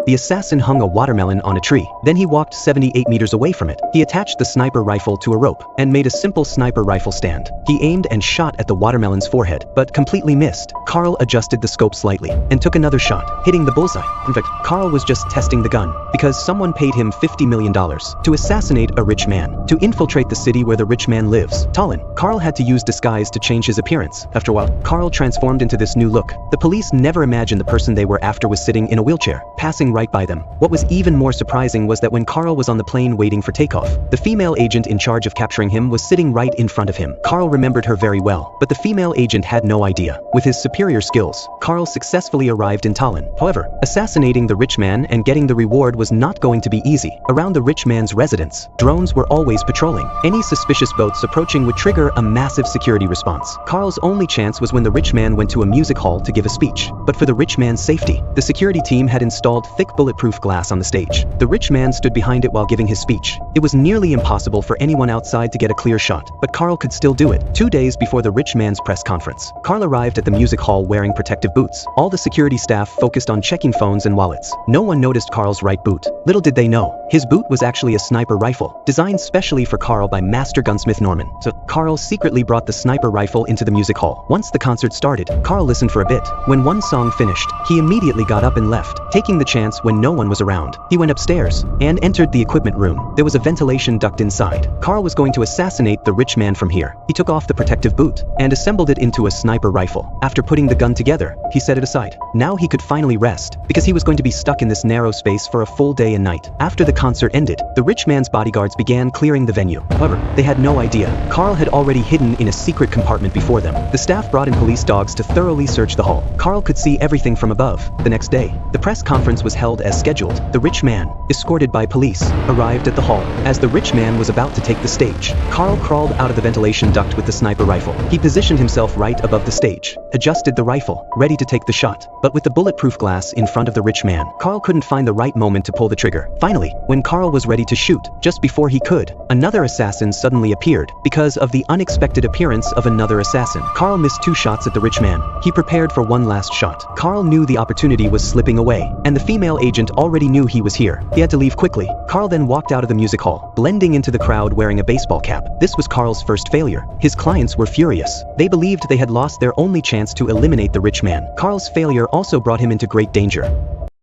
The assassin hung a watermelon on a tree. Then he walked 78 meters away from it. He attached the sniper rifle to a rope and made a simple sniper rifle stand. He aimed and shot at the watermelon's forehead, but completely missed. Carl adjusted the scope slightly and took another shot, hitting the bullseye. In fact, Carl was just testing the gun because someone paid him $50 million to assassinate a rich man, to infiltrate the city where the rich man lives, Tallinn. Carl had to use disguise to change his appearance. After a while, Carl transformed into this new look. The police never imagined the person they were after was sitting in a wheelchair, passing right by them. What was even more surprising was that when Carl was on the plane waiting for takeoff, the female agent in charge of capturing him was sitting right in front of him. Carl remembered her very well, but the female agent had no idea. With his superior skills, Carl successfully arrived in Tallinn. However, assassinating the rich man and getting the reward was not going to be easy. Around the rich man's residence, drones were always patrolling. Any suspicious boats approaching would trigger a massive security response. Carl's only chance was when the rich man went to a music hall to give a speech. But for the rich man's safety, the security team had installed thick bulletproof glass on the stage. The rich man stood behind it while giving his speech. It was nearly impossible for anyone outside to get a clear shot, but Carl could still do it. 2 days before the rich man's press conference, Carl arrived at the music hall wearing protective boots. All the security staff focused on checking phones and wallets. No one noticed Carl's right boot. Little did they know, his boot was actually a sniper rifle, designed specially for Carl by master gunsmith Norman. So Carl secretly brought the sniper rifle into the music hall. Once the concert started, Carl listened for a bit. When one song finished, he immediately got up and left, taking the chance when no one was around. He went upstairs and entered the equipment room. There was a ventilation duct inside. Carl was going to assassinate the rich man from here. He took off the protective boot and assembled it into a sniper rifle. After putting the gun together, he set it aside. Now he could finally rest, because he was going to be stuck in this narrow space for a full day and night. After the concert ended, the rich man's bodyguards began clearing the venue. However, they had no idea Carl had already hidden in a secret compartment before them. The staff brought in police dogs to thoroughly search the hall. Carl could see everything from above. The next day, the press conference was held as scheduled. The rich man, escorted by police, arrived at the hall. As the rich man was about to take the stage, Carl crawled out of the ventilation duct with the sniper rifle. He positioned himself right above the stage, adjusted the rifle, ready to take the shot. But with the bulletproof glass in front of the rich man, Carl couldn't find the right moment to pull the trigger. Finally, when Carl was ready to shoot, just before he could, another assassin suddenly appeared because of the unexpected appearance of another assassin. Carl missed 2 shots at the rich man. He prepared for one last shot. Carl knew the opportunity was slipping away, and the female agent already knew he was here. He had to leave quickly. Carl then walked out of the music hall, blending into the crowd wearing a baseball cap. This was Carl's first failure. His clients were furious. They believed they had lost their only chance to eliminate the rich man. Carl's failure also brought him into great danger.